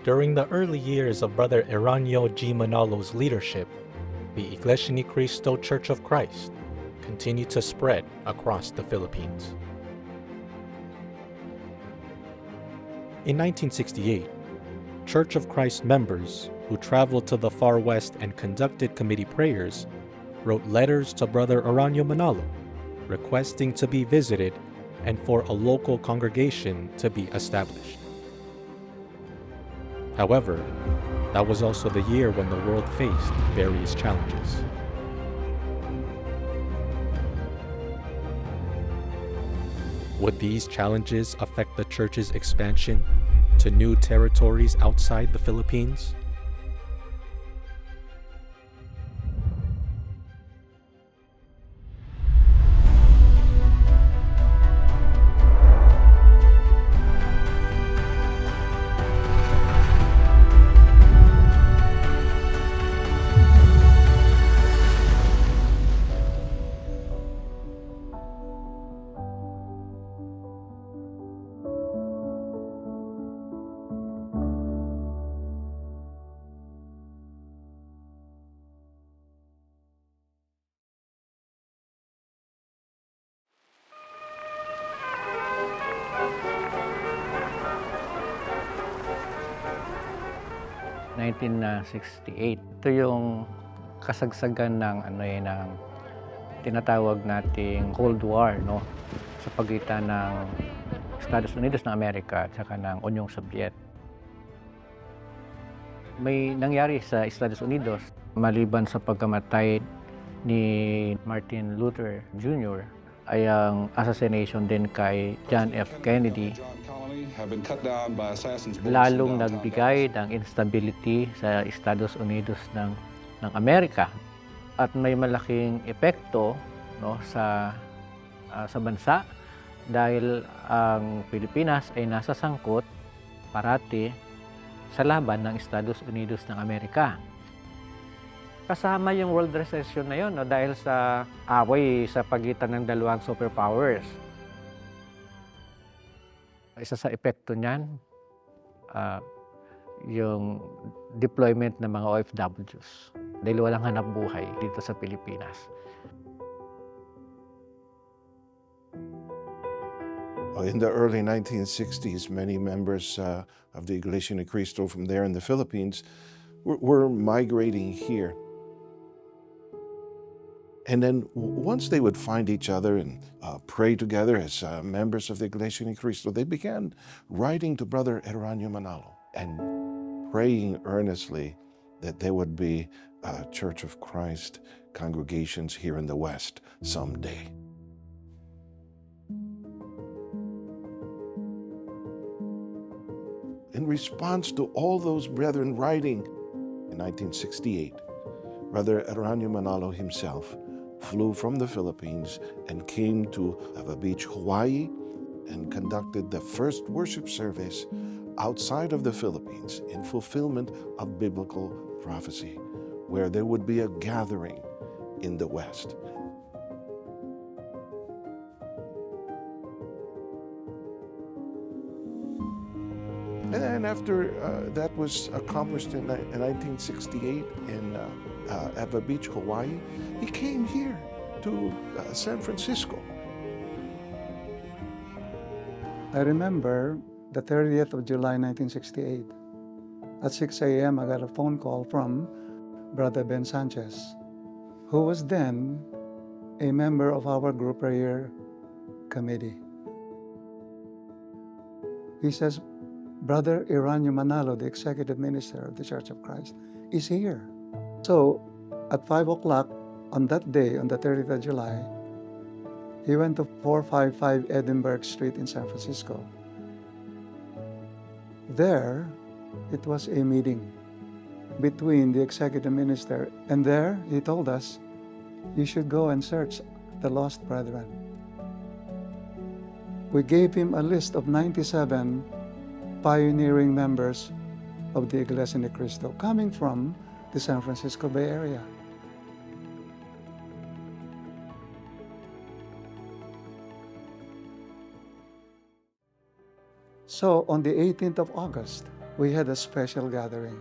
During the early years of Brother Eranio G. Manalo's leadership, the Iglesia Ni Cristo Church of Christ continued to spread across the Philippines. In 1968, Church of Christ members who traveled to the far west and conducted committee prayers wrote letters to Brother Eranio Manalo requesting to be visited and for a local congregation to be established. However, that was also the year when the world faced various challenges. Would these challenges affect the church's expansion to new territories outside the Philippines? In 1968. Ito yung kasagsagan ng ng tinatawag nating Cold War, no, sa pagitan ng Estados Unidos ng Amerika at saka ng Unyong Sobyet. May nangyari sa Estados Unidos maliban sa pagkamatay ni Martin Luther Jr. ay ang assassination din kay John F. Kennedy. Lalong nagbigay ng instability sa Estados Unidos ng Amerika at may malaking epekto, no, sa bansa dahil ang Pilipinas ay nasasangkot parati sa laban ng Estados Unidos ng Amerika. Kasama yung World Recession na yun, no, dahil sa away sa pagitan ng dalawang superpowers. Isa sa epekto niyan, yung deployment ng mga OFWs dahil walang hanap buhay dito sa Pilipinas. In the early 1960s, many members of the Iglesia Ni Cristo from there in the Philippines were migrating here. And then once they would find each other and pray together as members of the Iglesia Ni Cristo, they began writing to Brother Eranio Manalo and praying earnestly that there would be Church of Christ congregations here in the West someday. In response to all those brethren writing, in 1968, Brother Eranio Manalo himself flew from the Philippines and came to Ava Beach, Hawaii, and conducted the first worship service outside of the Philippines in fulfillment of biblical prophecy, where there would be a gathering in the West. And then after that was accomplished in 1968 in Ava Beach, Hawaii, he came here to San Francisco. I remember the 30th of July 1968. At 6 a.m. I got a phone call from Brother Ben Sanchez, who was then a member of our group prayer committee. He says, Brother Eranio Manalo, the executive minister of the Church of Christ, is here. So, at 5 o'clock on that day, on the 30th of July, he went to 455 Edinburgh Street in San Francisco. There, it was a meeting between the executive minister, and there he told us, you should go and search the lost brethren. We gave him a list of 97 pioneering members of the Iglesia Ni Cristo coming from the San Francisco Bay Area. So on the 18th of August, we had a special gathering.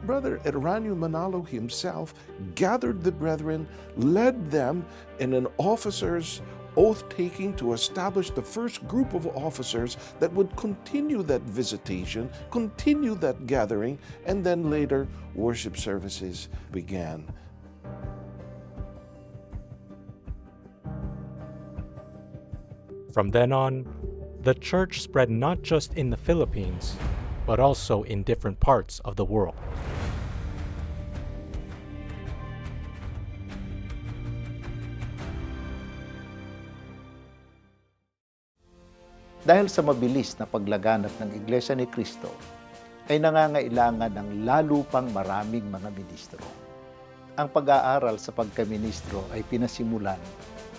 Brother Eranio Manalo himself gathered the brethren, led them in an officer's oath-taking to establish the first group of officers that would continue that visitation, continue that gathering, and then later worship services began. From then on, the church spread not just in the Philippines, but also in different parts of the world. Dahil sa mabilis na paglaganap ng Iglesia ni Cristo, ay nangangailangan ng lalo pang maraming mga ministro. Ang pag-aaral sa pagkaministro ay pinasimulan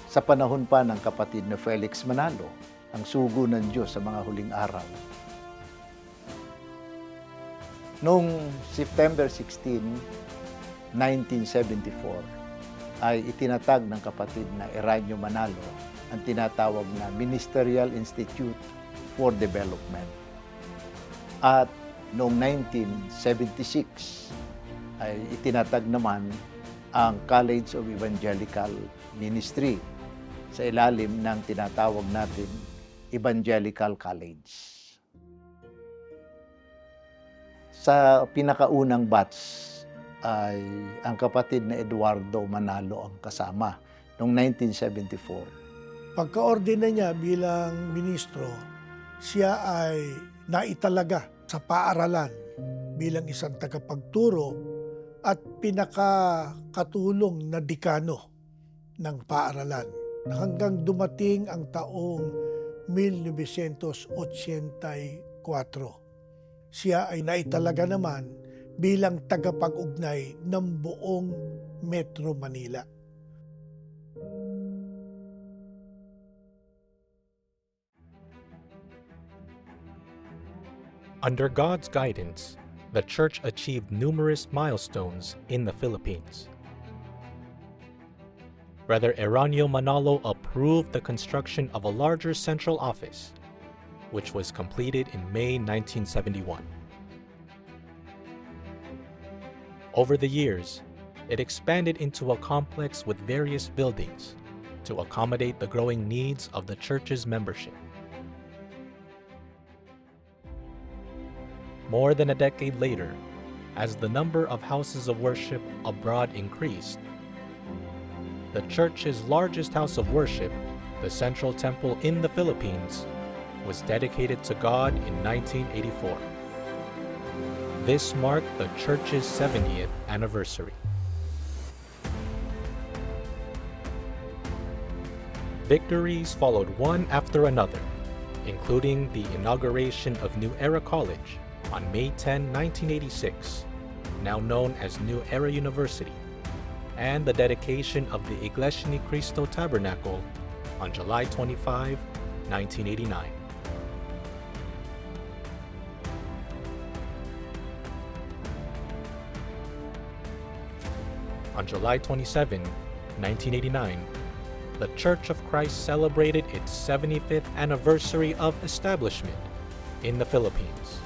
sa panahon pa ng kapatid na Felix Manalo, ang sugo ng Diyos sa mga huling araw. Noong September 16, 1974, ay itinatag ng kapatid na Eranio Manalo ang tinatawag na Ministerial Institute for Development. At noong 1976 ay itinatag naman ang College of Evangelical Ministry sa ilalim ng tinatawag natin Evangelical College. Sa pinakaunang batch ay ang kapatid na Eduardo Manalo ang kasama noong 1974. Pagka-ordina niya bilang ministro, siya ay naitalaga sa paaralan bilang isang tagapagturo at pinakakatulong na dekano ng paaralan. Hanggang dumating ang taong 1984. Siya ay naitalaga naman bilang tagapag-ugnay ng buong Metro Manila. Under God's guidance, the church achieved numerous milestones in the Philippines. Brother Eranio Manalo approved the construction of a larger central office, which was completed in May 1971. Over the years, it expanded into a complex with various buildings to accommodate the growing needs of the church's membership. More than a decade later, as the number of houses of worship abroad increased, the church's largest house of worship, the Central Temple in the Philippines, was dedicated to God in 1984. This marked the church's 70th anniversary. Victories followed one after another, including the inauguration of New Era College on May 10, 1986, now known as New Era University, and the dedication of the Iglesia ni Cristo Tabernacle on July 25, 1989. On July 27, 1989, the Church of Christ celebrated its 75th anniversary of establishment in the Philippines.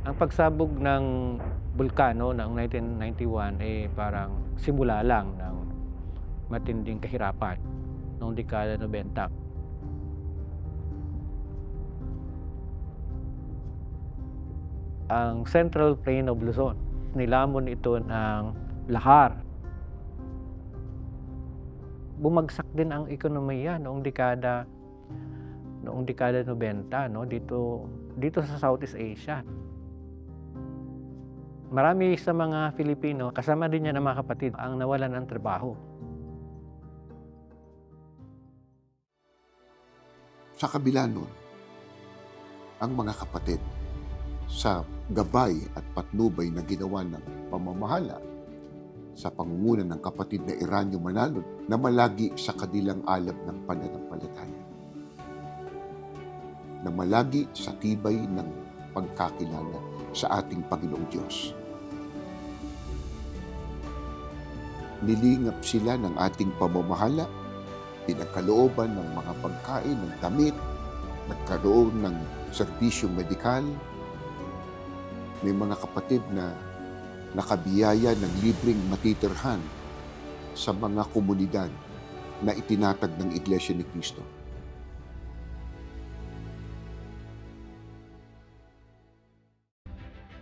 Ang pagsabog ng bulkano noong 1991 ay parang simula lang ng matinding kahirapan noong dekada 90. Ang Central Plain of Luzon, nilamon ito ng lahar. Bumagsak din ang ekonomiya noong dekada 90, no, dito sa Southeast Asia. Marami sa mga Filipino, kasama din niya ng mga kapatid, ang nawalan ng trabaho. Sa kabila nun, ang mga kapatid sa gabay at patnubay na ginawa ng pamamahala sa pangunguna ng kapatid na Eranio Manalo na malagi sa kadilang alab ng pananampalataya. na malagi sa tibay ng pagkakilala sa ating Panginoong Diyos. Nilingap sila ng ating pamamahala, pinagkalooban ng mga pagkain, ng damit, nagkaroon ng serbisyong medikal. May mga kapatid na nakabiyaya ng libreng matitirhan sa mga komunidad na itinatag ng Iglesia ni Cristo.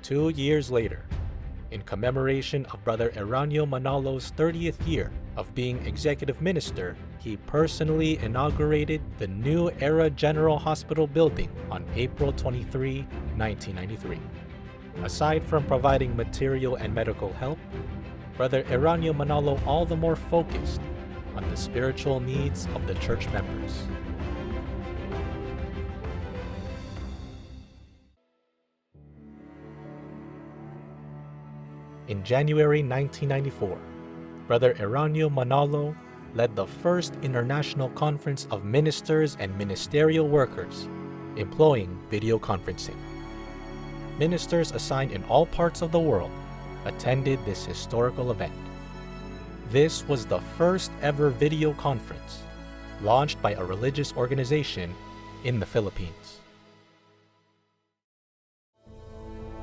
Two years later, in commemoration of Brother Eranio Manalo's 30th year of being executive minister, he personally inaugurated the new Era General Hospital building on April 23, 1993. Aside from providing material and medical help, Brother Eranio Manalo all the more focused on the spiritual needs of the church members. In January 1994, Brother Eranio Manalo led the first international conference of ministers and ministerial workers employing video conferencing. Ministers assigned in all parts of the world attended this historical event. This was the first ever video conference launched by a religious organization in the Philippines.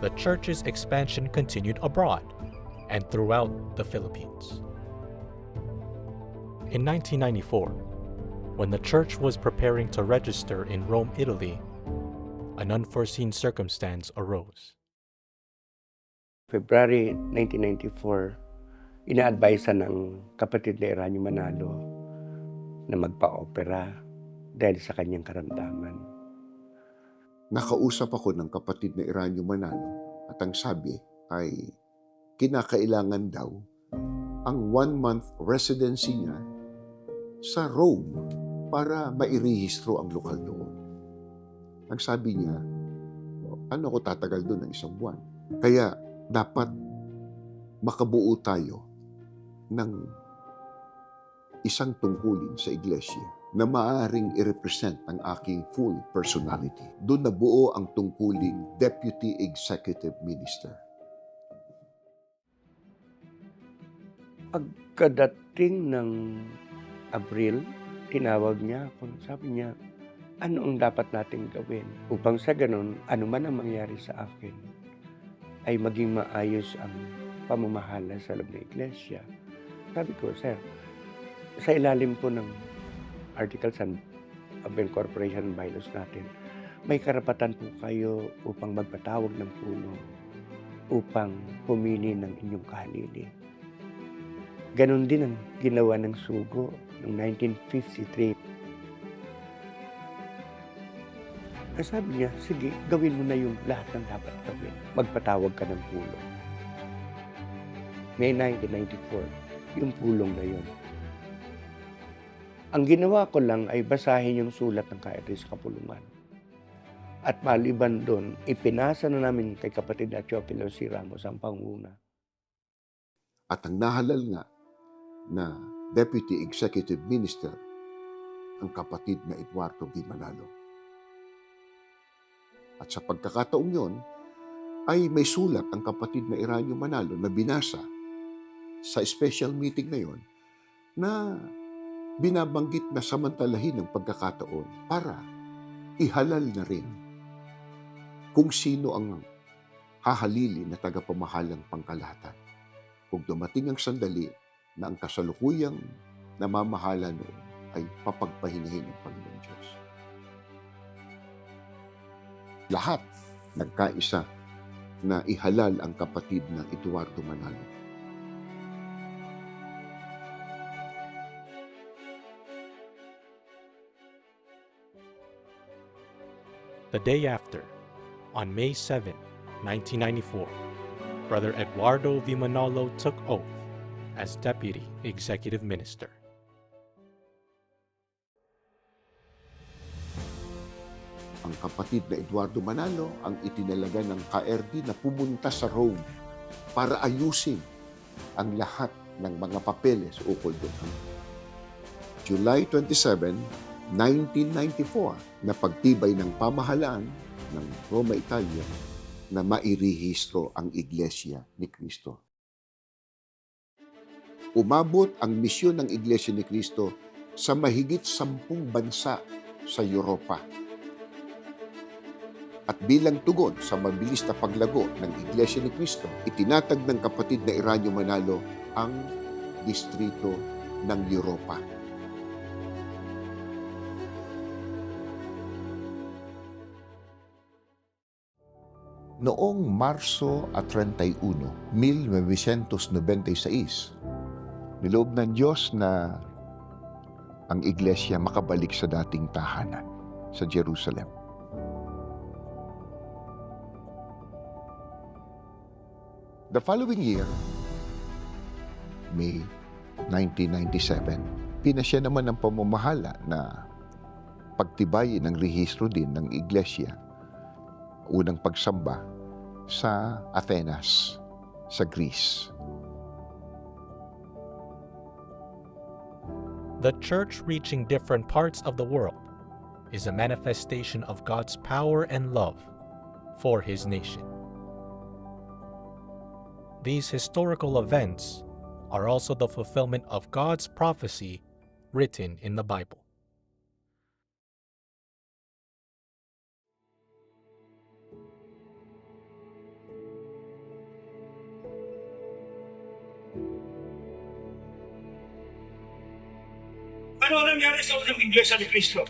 The church's expansion continued abroad and throughout the Philippines. In 1994, when the church was preparing to register in Rome, Italy, an unforeseen circumstance arose. February 1994, ina-advise ng kapatid na Eranio Manalo na magpa-opera dahil sa kanyang karamdaman. Nakausap ako ng kapatid na Eranio Manalo at ang sabi ay kinakailangan daw ang 1-month residency niya sa Rome para mairehistro ang lokal doon. Ang sabi niya, ano ko tatagal doon ng 1 buwan? Kaya dapat makabuo tayo ng isang tungkulin sa iglesia na maaaring i-represent ang aking full personality. Doon nabuo ang tungkuling Deputy Executive Minister. Pagkadating ng Abril, tinawag niya ako. Sabi niya, ano ang dapat natin gawin upang sa ganun, ano man ang mangyari sa akin, ay maging maayos ang pamamahala sa loob ng iglesia. Sabi ko, sir, sa ilalim po ng articles of incorporation bylaws natin, may karapatan po kayo upang magpatawag ng puno, upang pumili ng inyong kahalili. Ganon din ang ginawa ng Sugo noong 1953. Sabi niya, sige, gawin mo na yung lahat ng dapat gawin. Magpatawag ka ng pulong. May 1994, yung pulong na yun. Ang ginawa ko lang ay basahin yung sulat ng Kairi sa Kapulungan. At maliban doon, ipinasa na namin kay kapatid na Teofilo C. Ramos ang panguna. At ang nahalal nga na Deputy Executive Minister, ang kapatid na Eduardo V. Manalo. At sa pagkakataong yon, ay may sulat ang kapatid na Eranio Manalo na binasa sa special meeting na yon na binabanggit na samantalahin ang pagkakataon para ihalal na rin kung sino ang hahalili na tagapamahalang pangkalahatan. Kung dumating ang sandali na ang kasalukuyang namamahala noon ay papagpahinahin ng Panginoon Diyos. Lahat nagkaisa na ihalal ang kapatid ng Eduardo Manalo. The day after, on May 7, 1994, Brother Eduardo V. Manalo took oath as Deputy Executive Minister. Ang kapatid na Eduardo Manalo ang itinalaga ng KRD na pumunta sa Rome para ayusin ang lahat ng mga papeles ukol doon. July 27, 1994 na pagtibay ng pamahalaan ng Roma, Italia na mairehistro ang Iglesia ni Cristo. Umabot ang misyon ng Iglesia ni Cristo sa mahigit 10 bansa sa Europa. At bilang tugon sa mabilis na paglago ng Iglesia ni Cristo, itinatag ng kapatid na Eranio Manalo ang distrito ng Europa. Noong Marso 31, 1996, niloob ng Diyos na ang Iglesia makabalik sa dating tahanan sa Jerusalem. The following year, May 1997, pinasya naman ng pamamahala na pagtibayin ng rehistro din ng Iglesia, unang pagsamba sa Athens, sa Greece. The church reaching different parts of the world is a manifestation of God's power and love for His nation. These historical events are also the fulfillment of God's prophecy written in the Bible. Ano ang nangyari sa unang Iglesia ni Cristo?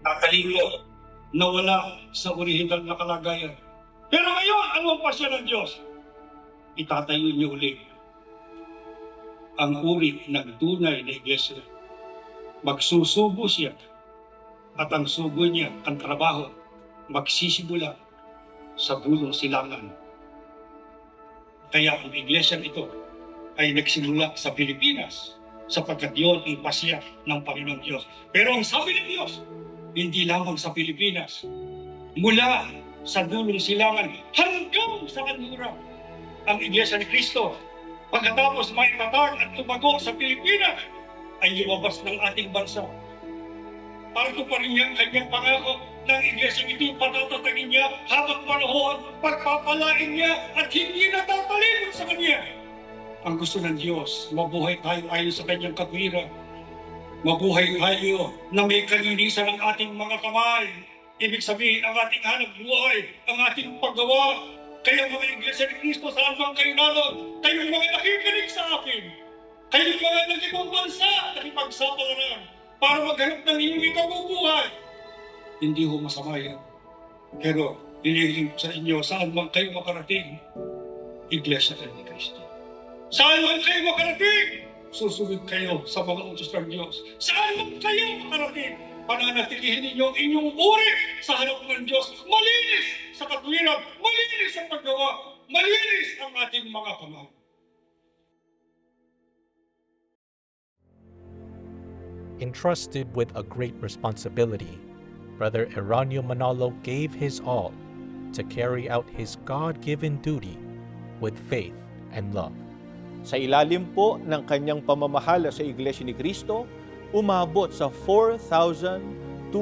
Natalingo, nawala sa orihinal na kalagayan. Pero ngayon, ano ang pasya ng Diyos? Itatayo niyo ulit ang uri ng tunay na Iglesia. Magsusubo siya at ang subo niya, ang trabaho, magsisimula sa dulong silangan. Kaya ang Iglesia ito ay nagsimula sa Pilipinas sapagkat yun ang pasya ng Panginoon Diyos. Pero ang sabi ng Diyos, hindi lamang sa Pilipinas, mula sa dulong silangan hanggang sa kanluran, ang Iglesia ni Cristo, pagkatapos maitatag at tumago sa Pilipinas, ay lumabas ng ating bansa. Parto pa rin niya ang kanyang pangako ng Iglesia ito, patatatagin niya habang panahon, pagpapalain niya at hindi natatalimod sa Kanya. Ang gusto ng Diyos, mabuhay tayo ayon sa Kanyang katwiran. Mabuhay tayo na may kalinisan ng ating mga kamay. Ibig sabihin, ang ating hanap buhay, ang ating paggawa. Kaya mga Iglesia ni Cristo, saan bang kayo naroon? Kayong mga nakikinig sa akin. Kayong mga nag-ibang bansa, nakipagsapalaran para maghanap ng inyong ikabubuhay. Hindi ho masama yan. Pero, hinihiling sa inyo, saan bang kayo makarating? Iglesia ni Cristo. Saan man kayo makarating, susunod kayo sa mga utos ng Diyos. Saan man kayo makarating, pananatilihin ninyo ang inyong uri sa harap ng Diyos. Malinis sa katwiran, malinis sa paggawa, malinis ang ating mga kamay. Entrusted with a great responsibility, Brother Eranio Manalo gave his all to carry out his God-given duty with faith and love. Sa ilalim po ng kanyang pamamahala sa Iglesia ni Cristo, umabot sa 4,224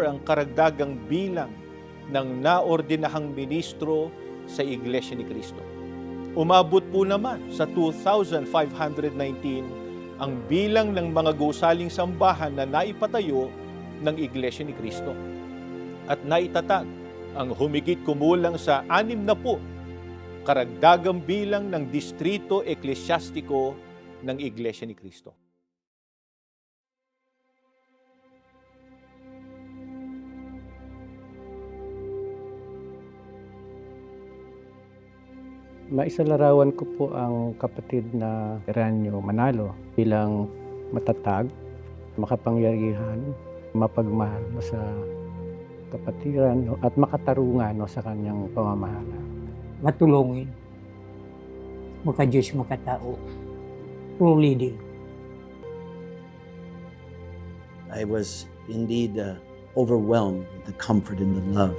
ang karagdagang bilang ng naordinahang ministro sa Iglesia ni Cristo. Umabot po naman sa 2,519 ang bilang ng mga gusaling sambahan na naipatayo ng Iglesia ni Cristo. At naitatag ang humigit kumulang sa 60 karagdagang bilang ng distrito eklesyastiko ng Iglesia ni Cristo. Maisalarawan ko po ang kapatid na Eranio Manalo bilang matatag, makapangyarihan, mapagmahal sa kapatiran at makatarungan sa kanyang pamamahala. Matulungin, maka-Diyos, makatao, true leading. I was indeed overwhelmed with the comfort and the love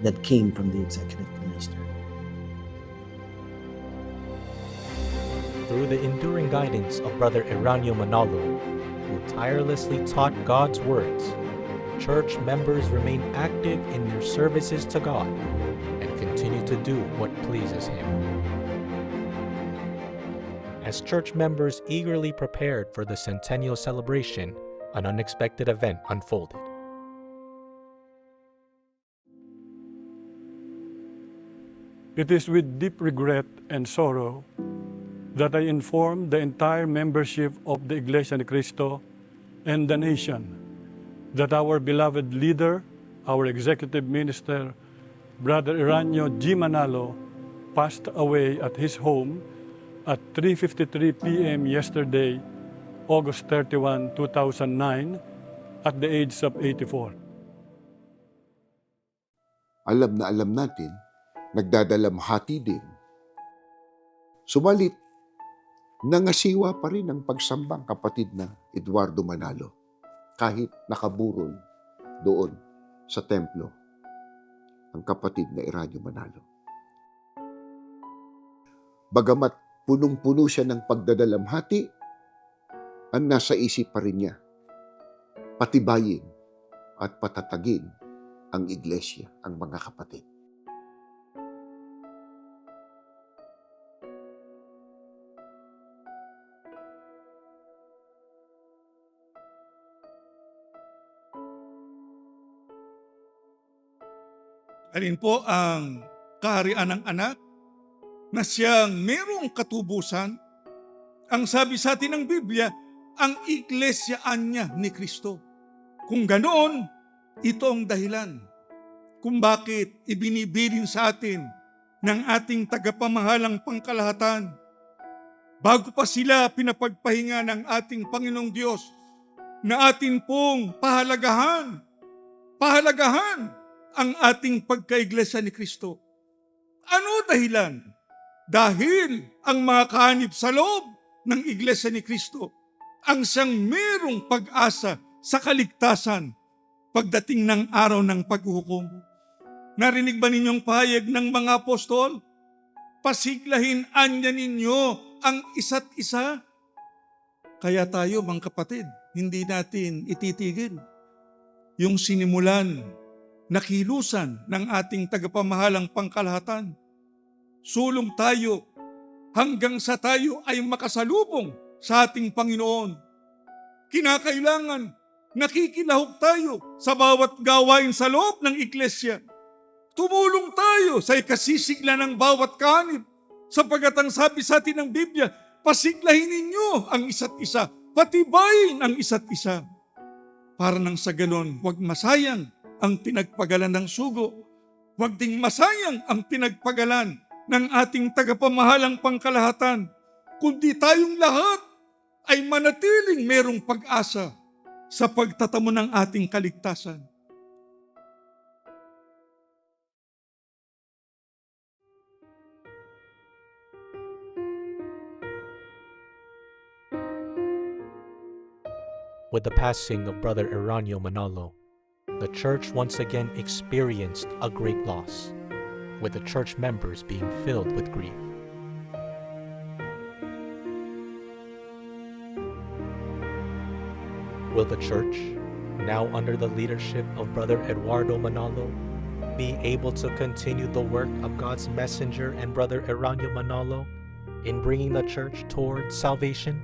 that came from the executive minister. Through the enduring guidance of Brother Eranio Manalo, who tirelessly taught God's words, church members remain active in their services to God and continue to do what pleases Him. As church members eagerly prepared for the centennial celebration, an unexpected event unfolded. It is with deep regret and sorrow that I inform the entire membership of the Iglesia ni Cristo and the nation that our beloved leader, our executive minister, Brother Eranio G. Manalo, passed away at his home at 3:53 p.m. yesterday, August 31, 2009, at the age of 84. Alam na alam natin, nagdadalamhati din. Subalit, nangasiwa pa rin ang pagsambang kapatid na Eduardo Manalo kahit nakaburol doon sa templo ang kapatid na Eranio Manalo. Bagamat punong-puno siya ng pagdadalamhati, ang nasa isip pa rin niya, patibayin at patatagin ang iglesia, ang mga kapatid. Alin po ang kaharian ng anak na siyang merong katubusan? Ang sabi sa atin ng Biblia, ang iglesyaan niya ni Kristo. Kung ganoon, ito ang dahilan kung bakit ibinibilin sa atin ng ating tagapamahalang pangkalahatan. Bago pa sila pinapagpahinga ng ating Panginoong Diyos na atin pong pahalagahan ang ating pagkaiglesia ni Kristo. Ano dahilan? Dahil ang mga kaanib sa loob ng iglesia ni Kristo ang siyang merong pag-asa sa kaligtasan pagdating ng araw ng paghuhukom. Narinig ba ninyong pahayag ng mga apostol? Pasiglahin anya ninyo ang isa't isa. Kaya tayo, mga kapatid, hindi natin ititigil yung sinimulan na kilusan ng ating tagapamahalang pangkalahatan. Sulong tayo hanggang sa tayo ay makasalubong sa ating Panginoon. Kinakailangan nakikilahok tayo sa bawat gawain sa loob ng iglesia. Tumulong tayo sa ikasisigla ng bawat kanib, sapagkat ang sabi sa atin ng Biblia, pasiglahin ninyo ang isa't isa, patibayin ang isa't isa. Para nang sa ganon, huwag masayang ang pinagpagalan ng sugo, huwag ding masayang ang pinagpagalan ng ating tagapamahalang pangkalahatan, kundi tayong lahat ay manatiling merong pag-asa sa pagtatamo ng ating kaligtasan. With the passing of Brother Eranio Manalo, the church once again experienced a great loss, with the church members being filled with grief. Will the church, now under the leadership of Brother Eduardo Manalo, be able to continue the work of God's messenger and Brother Eranio Manalo in bringing the church toward salvation?